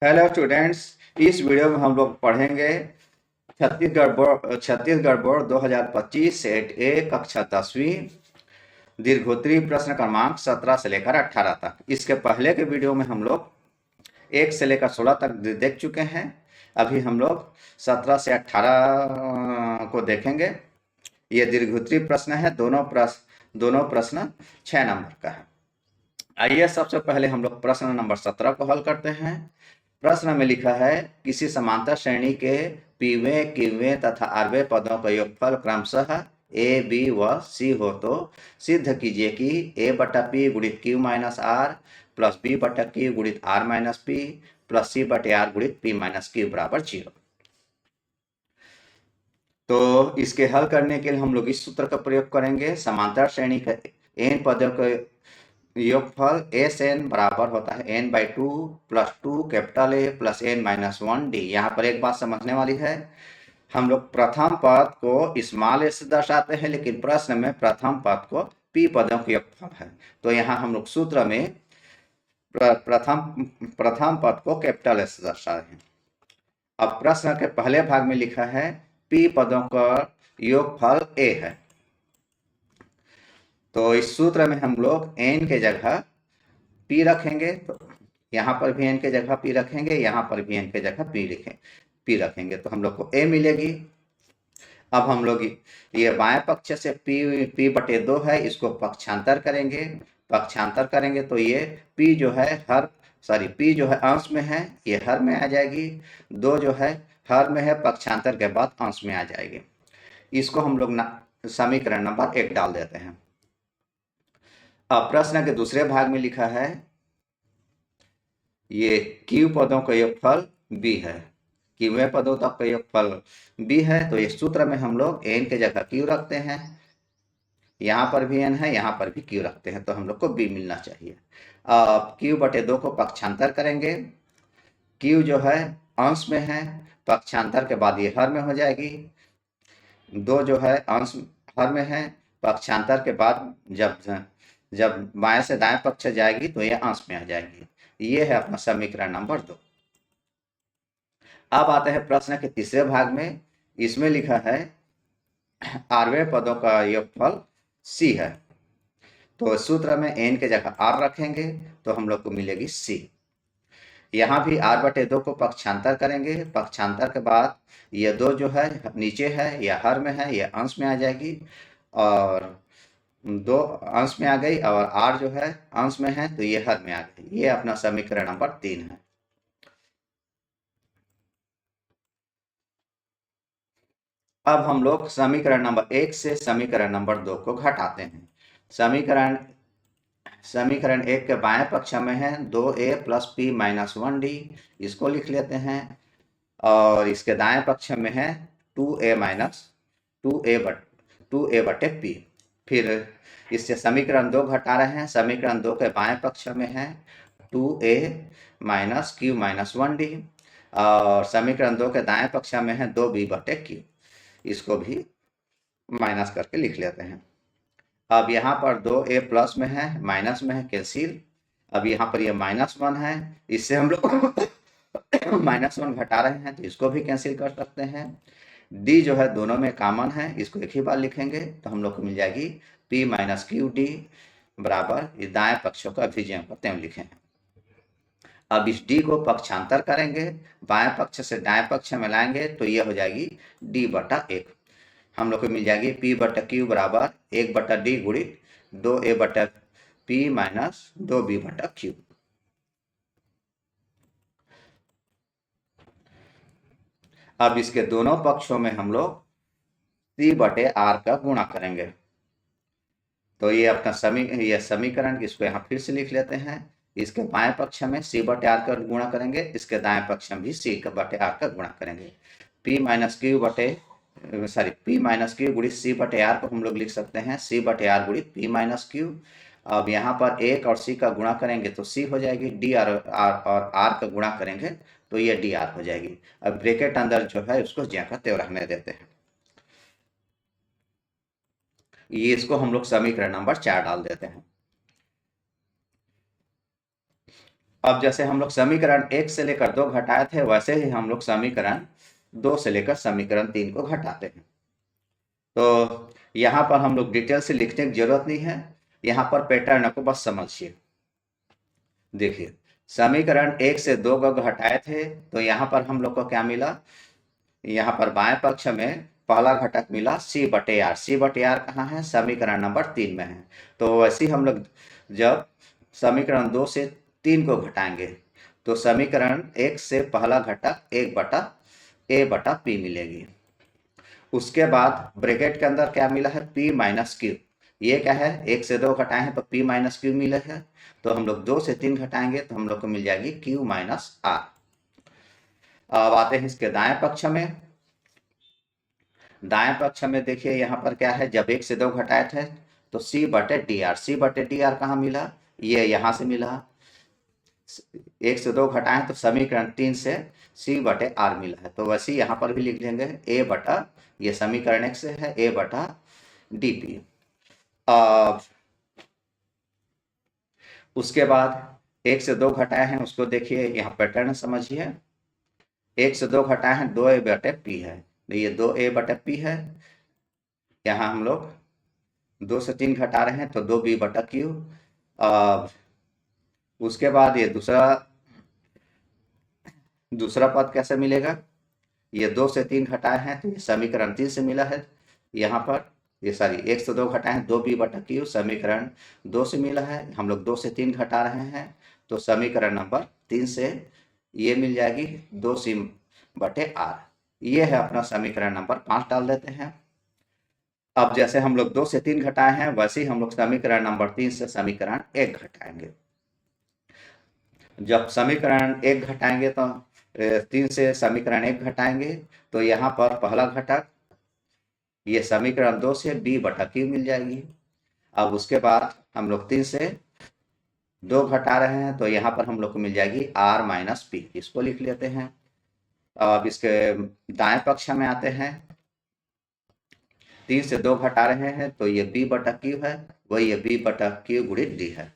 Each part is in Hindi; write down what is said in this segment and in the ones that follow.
Hello students. इस वीडियो में हम लोग पढ़ेंगे छत्तीसगढ़ बोर्ड 2025 सेट ए कक्षा 10वीं दीर्घोत्तरी प्रश्न क्रमांक 17 से लेकर 18 तक। इसके पहले के वीडियो में हम लोग 1 से लेकर 16 तक देख चुके हैं। अभी हम लोग 17 से 18 को देखेंगे। ये दीर्घोत्तरी प्रश्न है। दोनों प्रश्न 6 नंबर का है। आइए सबसे पहले हम लोग प्रश्न नंबर 17 को हल करते हैं। प्रश्न में लिखा है, किसी समांतर श्रेणी के पीवें, क्यूवें तथा आरवें पदों का योगफल क्रमशः ए, बी व सी हो तो सिद्ध कीजिए कि ए बटा पी गुणित Q minus R plus B बटा क्यू गुणित R minus P plus C बटे आर गुणित पी माइनस क्यू बराबर 0। तो इसके हल करने के लिए हम लोग इस सूत्र का प्रयोग करेंगे। समांतर श्रेणी का एन पदों का योगफल एस एन बराबर होता है N by 2 plus 2 capital A plus N minus 1 D. यहाँ पर एक बात समझने वाली है, हम लोग प्रथम पद को स्मॉल ए से दर्शाते हैं, लेकिन प्रश्न में प्रथम पद को पी पदों का योगफल है। तो यहाँ हम लोग सूत्र में प्रथम पद को कैपिटल ए से दर्शा रहे हैं। अब प्रश्न के पहले भाग में लिखा है पी पदों का योगफल ए है। तो इस सूत्र में हम लोग एन के जगह पी रखेंगे, तो यहाँ पर भी एन के जगह पी रखेंगे, यहाँ पर भी एन के जगह पी रखेंगे, तो हम लोग को ए मिलेगी। अब हम लोग ये बाएं पक्ष से पी बटे 2 है, इसको पक्षांतर करेंगे तो ये पी जो है पी जो है अंश में है, ये हर में आ जाएगी। 2 जो है हर में है, पक्षांतर के बाद अंश में आ जाएगी। इसको हम लोग समीकरण नंबर 1 डाल देते हैं। अब प्रश्न के दूसरे भाग में लिखा है ये क्यू पदों का योगफल बी है, क्यूवें पदों तक का योगफल बी है। तो इस सूत्र में हम लोग एन के जगह क्यू रखते हैं, यहाँ पर भी एन है, यहाँ पर भी क्यू रखते हैं, तो हम लोग को बी मिलना चाहिए। अब क्यू बटे 2 को पक्षांतर करेंगे। क्यू जो है अंश में है, पक्षांतर के बाद ये हर में हो जाएगी। 2 जो है अंश हर में है, पक्षांतर के बाद जब बाएं से दाएं पक्ष जाएगी तो ये अंश में आ जाएगी। ये है अपना समीकरण नंबर 2। अब आते हैं प्रश्न के तीसरे भाग में। इसमें लिखा है आरवें पदों का योगफल सी है। तो सूत्र में एन के जगह आर रखेंगे तो हम लोग को मिलेगी सी। यहाँ भी आर बटे 2 को पक्षांतर करेंगे, पक्षांतर के बाद ये 2 जो है नीचे है, यह हर में है, यह अंश में आ जाएगी, और 2 अंश में आ गई, और आर जो है अंश में है तो ये हर में आ गई। ये अपना समीकरण नंबर 3 है। अब हम लोग समीकरण नंबर 1 से समीकरण नंबर 2 को घटाते हैं। समीकरण 1 के बाएं पक्ष में है 2a plus P minus 1 D, इसको लिख लेते हैं। और इसके दाएं पक्ष में है 2a माइनस 2a बटे पी। फिर इससे समीकरण 2 घटा रहे हैं। समीकरण 2 के बाएं पक्ष में है 2a minus Q minus 1 D, और समीकरण 2 के दाएं पक्ष में है 2b बटे क्यू, इसको भी माइनस करके लिख लेते हैं। अब यहाँ पर 2a प्लस में है, माइनस में है, कैंसिल। अब यहाँ पर ये -1 है, इससे हम लोग -1 घटा रहे हैं तो इसको भी कैंसिल कर सकते हैं। d जो है दोनों में कॉमन है, इसको एक ही बार लिखेंगे तो हम लोग को मिल जाएगी p माइनस क्यू डी बराबर, ये दाएं पक्षों का अभिजय को त्यों लिखे हैं। अब इस d को पक्षांतर करेंगे, बाएं पक्ष से दाएं पक्ष में लाएंगे तो ये हो जाएगी d बटा 1। हम लोग को मिल जाएगी p बटा क्यू बराबर 1 बटा डी गुणित 2a बटा पी माइनस 2b बटा क्यू। अब इसके दोनों पक्षों में हम लोग c बटे r का गुणा करेंगे। तो ये अपना समीकरण, इसको यहाँ फिर से लिख लेते हैं। इसके बाएं पक्ष में c बटे r का गुणा करेंगे, इसके दाएं पक्ष में भी c बटे r का गुणा करेंगे। p माइनस क्यू गुणित c बटे r को हम लोग लिख सकते हैं c बटे r गुणित p माइनस क्यू। अब यहाँ पर 1 और c का गुणा करेंगे तो c हो जाएगी, d और r का गुणा करेंगे तो ये dr हो जाएगी। अब ब्रैकेट अंदर जो है उसको ज्यों का त्यों रहने देते हैं। ये इसको हम लोग समीकरण नंबर 4 डाल देते हैं। अब जैसे हम लोग समीकरण 1 से लेकर 2 घटाए थे, वैसे ही हम लोग समीकरण 2 से लेकर समीकरण 3 को घटाते हैं। तो यहाँ पर हम लोग डिटेल से लिखने की जरूरत नहीं है, यहाँ पर पैटर्न को बस समझिए। देखिए, समीकरण 1 से 2 को घटाए थे, तो यहाँ पर हम लोग को क्या मिला, यहाँ पर बाएं पक्ष में पहला घटक मिला सी बटे आर। सी बटे आर कहाँ है, समीकरण नंबर 3 में है। तो वैसे ही हम लोग जब समीकरण 2 से 3 को घटाएंगे, तो समीकरण 1 से पहला घटक 1 बटा ए बटा पी मिलेगी। उसके बाद ब्रैकेट के अंदर क्या मिला है, पी माइनस क्यू। ये क्या है, 1 से 2 घटाए हैं तो पी माइनस क्यू मिला है, तो हम लोग 2 से 3 घटाएंगे तो हम लोग को मिल जाएगी क्यू माइनस आर। अब आते हैं इसके दाएं पक्ष में। दाएं पक्ष में देखिए यहाँ पर क्या है, जब 1 से 2 घटाए थे तो सी बटे डी आर। सी बटे डी आर कहाँ मिला, ये यहाँ से मिला। 1 से 2 घटाएं तो समीकरण 3 से सी बटे आर मिला है, तो वैसे यहाँ पर भी लिख लेंगे ए बटा, ये समीकरण 1 से है, ए बटा डी पी। अब उसके बाद 1 से 2 घटाए हैं, उसको देखिए, यहाँ पैटर्न समझिए। 1 से 2 घटाए हैं, 2 ए बटे पी है, तो ये 2 ए बटे पी है। यहाँ हम लोग 2 से 3 घटा रहे हैं तो 2 बी बटा क्यू। अब उसके बाद ये दूसरा पद कैसे मिलेगा, ये 2 से 3 घटाए हैं तो ये समीकरण 3 से मिला है। यहाँ पर ये सारी 1 से 2 घटाए हैं, 2 बी बटा क्यू, समीकरण 2 से मिला है। हम लोग 2 से 3 घटा रहे हैं तो समीकरण नंबर 3 से ये मिल जाएगी 2 सी बटे आर। ये है अपना समीकरण नंबर 5 डाल देते हैं। अब जैसे हम लोग 2 से 3 घटाए हैं, वैसे ही हम लोग समीकरण नंबर 3 से समीकरण 1 घटाएंगे। जब समीकरण 1 घटाएंगे तो 3 से समीकरण 1 घटाएंगे तो यहाँ पर पहला घटक ये समीकरण 2 से b बटा क्यू मिल जाएगी। अब उसके बाद हम लोग 3 से 2 घटा रहे हैं तो यहाँ पर हम लोग को मिल जाएगी r माइनस पी। इसको लिख लेते हैं। अब इसके दाएं पक्ष में आते हैं, 3 से 2 घटा रहे हैं तो ये b बटा क्यू है, वही ये b बटा क्यू गुणित डी है।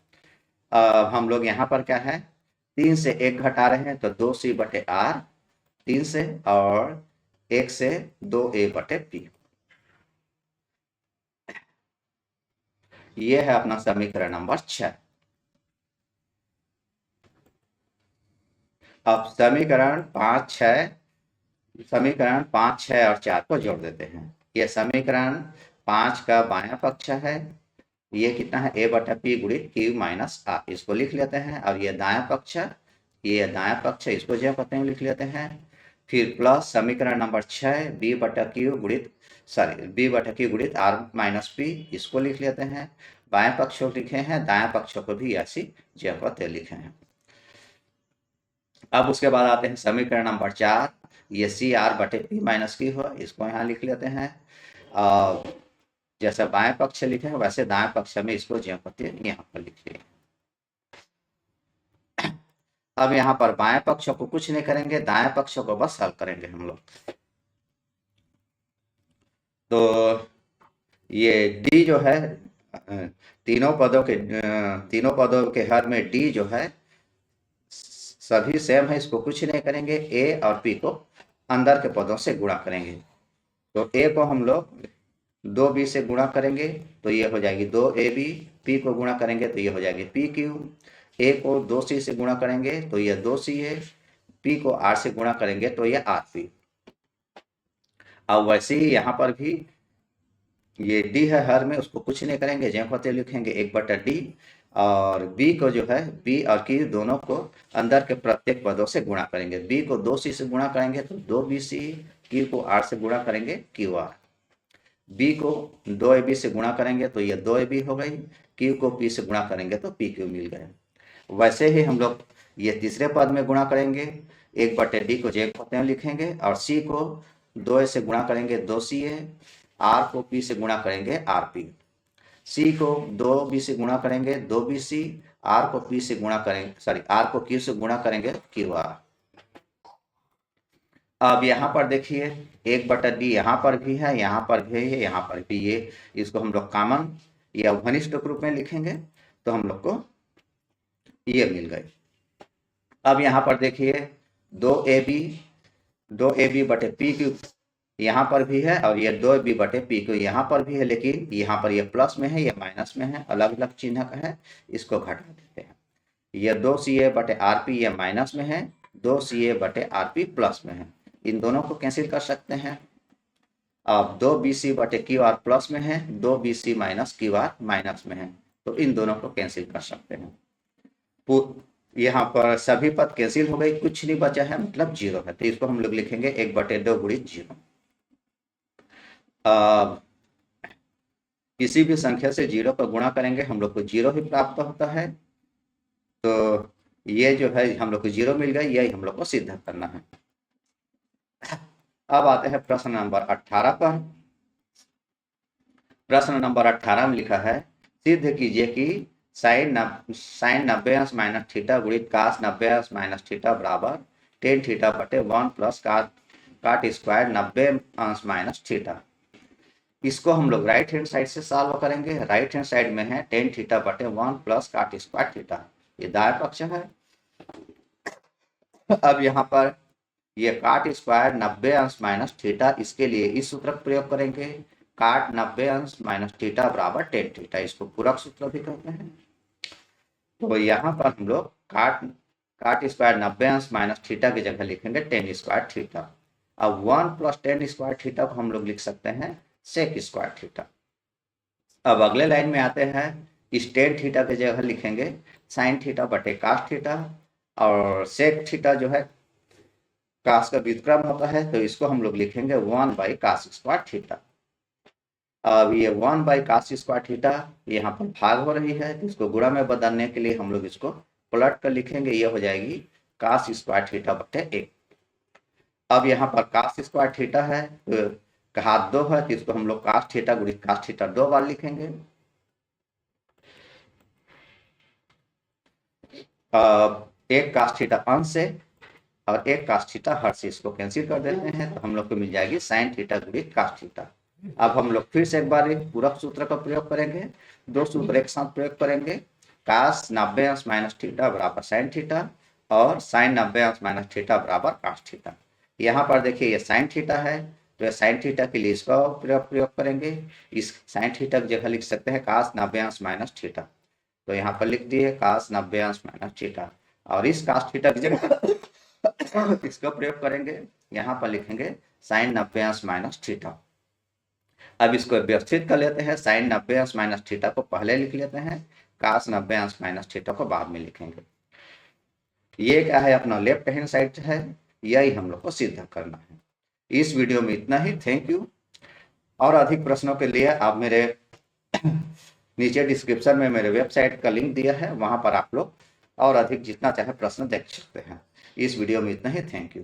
अब हम लोग यहाँ पर क्या है, 3 से 1 घटा रहे हैं तो 2 सी बटे आर 3 से, और 1 से 2 ए बटे पी। ये है अपना समीकरण नंबर 6। अब समीकरण 5, 6 और 4 को जोड़ देते हैं। ये समीकरण 5 का बायां पक्ष है, ये कितना है, ए बटा पी गुणित क्यू माइनस आर। इसको लिख लेते हैं। और ये दायां पक्ष, ये दायां पक्ष, इसको जो कहते हैं लिख लेते हैं। फिर प्लस समीकरण नंबर 6 बी बटा क्यू गुणित आर माइनस पी, इसको लिख लेते हैं। बाएं पक्ष को लिखे हैं, दाएं पक्ष को भी ऐसी जगह लिखे हैं। अब उसके बाद आते हैं समीकरण नंबर 4, ये सी आर बटे पी माइनस क्यू हो, इसको यहाँ लिख लेते हैं। जैसे बाएं पक्ष लिखे हैं वैसे दाएं पक्ष में इसको ज्यामिति यहाँ पर लिखिए। अब यहाँ पर बाएं पक्ष को कुछ नहीं करेंगे, दाएं पक्ष को बस हल करेंगे हम लोग। तो ये डी जो है, तीनों पदों के हर में डी जो है सभी सेम है, इसको कुछ नहीं करेंगे। ए और पी को अंदर के पदों से गुणा करेंगे। तो ए को हम लोग 2b से गुणा करेंगे तो ये हो जाएगी 2ab, p को गुणा करेंगे तो ये हो जाएगी pq, a को 2c से गुणा करेंगे तो ये 2ca, p को r से गुणा करेंगे तो ये rp। अब वैसे ही यहाँ पर भी ये d है हर में, उसको कुछ नहीं करेंगे, जैसे लिखेंगे 1 बटा d, और b को जो है b और q दोनों को अंदर के प्रत्येक पदों से गुणा करेंगे। b को 2c से गुणा करेंगे तो 2bc, q को r से गुणा करेंगे qr, b को 2ab से गुणा करेंगे तो ये 2ab हो गई, q को p से गुणा करेंगे तो pq मिल गए। वैसे ही हम लोग ये तीसरे पद में गुणा करेंगे, 1 बटे डी को जे पद में लिखेंगे, और c को 2a से गुणा करेंगे 2ca, r को p से गुणा करेंगे rp, c को 2b से गुणा करेंगे 2bc, r को p से गुणा करेंगे r को q से गुणा करेंगे qr। अब यहाँ पर देखिए 1 बटा डी यहाँ पर भी है, यहाँ पर भी है, यहाँ पर भी, ये इसको हम लोग कॉमन या घनिष्ठ रूप में लिखेंगे तो हम लोग को ये मिल गए। अब यहाँ पर देखिए 2ab बटे पी क्यूब यहाँ पर भी है और ये 2b बटे पी क्यूब यहाँ पर भी है, लेकिन यहाँ पर ये प्लस में है, ये माइनस में है, अलग अलग चिन्ह का है, इसको घटा देते हैं। ये 2ca बटे rp ये माइनस में है, 2ca बटे rp प्लस में है, इन दोनों को कैंसिल कर सकते हैं। अब 2bc बटे क्यू आर प्लस में है, 2bc minus Q R minus में है, तो इन दोनों को कैंसिल कर सकते हैं। यहाँ पर सभी पद कैंसिल हो गई, कुछ नहीं बचा है, मतलब जीरो है, तो इसको हम लोग लिखेंगे 1/2 गुणित जीरो। किसी भी संख्या से जीरो पर गुणा करेंगे हम लोग को जीरो ही प्राप्त होता है, तो ये जो है हम लोग को जीरो मिल गया, यही हम लोग को सिद्ध करना है। अब आते हैं प्रश्न नंबर 18 पर। प्रश्न नंबर 18 में लिखा है, सिद्ध कीजिए कि साइन 90 अंश माइनस थीटा गुणित कास 90 अंश माइनस थीटा बराबर टेन थीटा बटे 1 प्लस काट स्क्वायर 90 अंश माइनस थीटा। इसको हम लोग राइट हैंड साइड से सॉल्व करेंगे। राइट हैंड साइड में है टेन थीटा बटे 1 प्लस काट स्क्वायर थीटा, ये दाएं पक्ष है। अब यहाँ पर ये काट स्क्वायर 90 अंश माइनस थीटा, इसके लिए इस सूत्र का प्रयोग करेंगे, काट 90 अंश माइनस थीटा बराबर टेन थीटा, इसको पूरक सूत्र भी कहते हैं। तो यहाँ पर हम लोग काट स्क्वायर 90 अंश माइनस थीटा की जगह लिखेंगे टेन स्क्वायर थीटा। अब 1 प्लस टेन स्क्वायर थीटा को हम लोग लिख सकते हैं सेक स्क्वायर थीटा। अब अगले लाइन में आते हैं, इस टेन थीटा की जगह लिखेंगे साइन थीटा बटे कास थीटा, और सेक थीटा जो है कास का व्युत्क्रम होता है, तो इसको हम लोग लिखेंगे 1 बाई कास स्क्वायर थीटा। अब ये 1 बाई कास स्क्वायर थीटा यहाँ पर भाग हो रही है, तो इसको गुणा में बदलने के लिए हम लोग इसको पलट कर लिखेंगे, ये हो जाएगी कास स्क्वायर थीटा बटे 1। अब यहाँ पर कास स्क्वायर थीटा है, तो हाथ 2 है, तो इसको हम लोग कास थीटा गुणित कास थीटा 2 बार लिखेंगे। एक कास थीटा अंश से और एक कास थीटा हर से, इसको कैंसिल कर देते हैं, तो हम लोग को मिल जाएगी साइन थीटा गुणित कास थीटा। अब हम लोग फिर से एक बार पूरक सूत्र का प्रयोग करेंगे, दो सूत्र एक साथ प्रयोग करेंगे, कास 90 अंश माइनस थीटा बराबर साइन थीटा और साइन 90 अंश माइनस थीटा बराबर कास थीटा। यहाँ पर देखिए ये साइन थीटा है, तो साइन थीटा के लिए इसका प्रयोग करेंगे, इस साइन थीटा की जगह लिख सकते हैं कास 90 अंश माइनस थीटा, तो यहाँ पर लिख दिए कास 90 अंश माइनस थीटा, और इस कास थीटा की जगह इसका प्रयोग करेंगे, यहाँ पर लिखेंगे साइन 90 अंश माइनस थीटा। अब इसको व्यवस्थित कर लेते हैं, साइन 90 अंश माइनस थीटा को पहले लिख लेते हैं, कास 90 अंश माइनस थीटा को बाद में लिखेंगे। ये क्या है, अपना लेफ्ट हैंड साइड है, यही हम लोग को सिद्ध करना है। इस वीडियो में इतना ही, थैंक यू। और अधिक प्रश्नों के लिए आप मेरे नीचे डिस्क्रिप्शन में मेरे वेबसाइट का लिंक दिया है, वहां पर आप लोग और अधिक जितना चाहे प्रश्न देख सकते हैं। इस वीडियो में इतना ही, थैंक यू।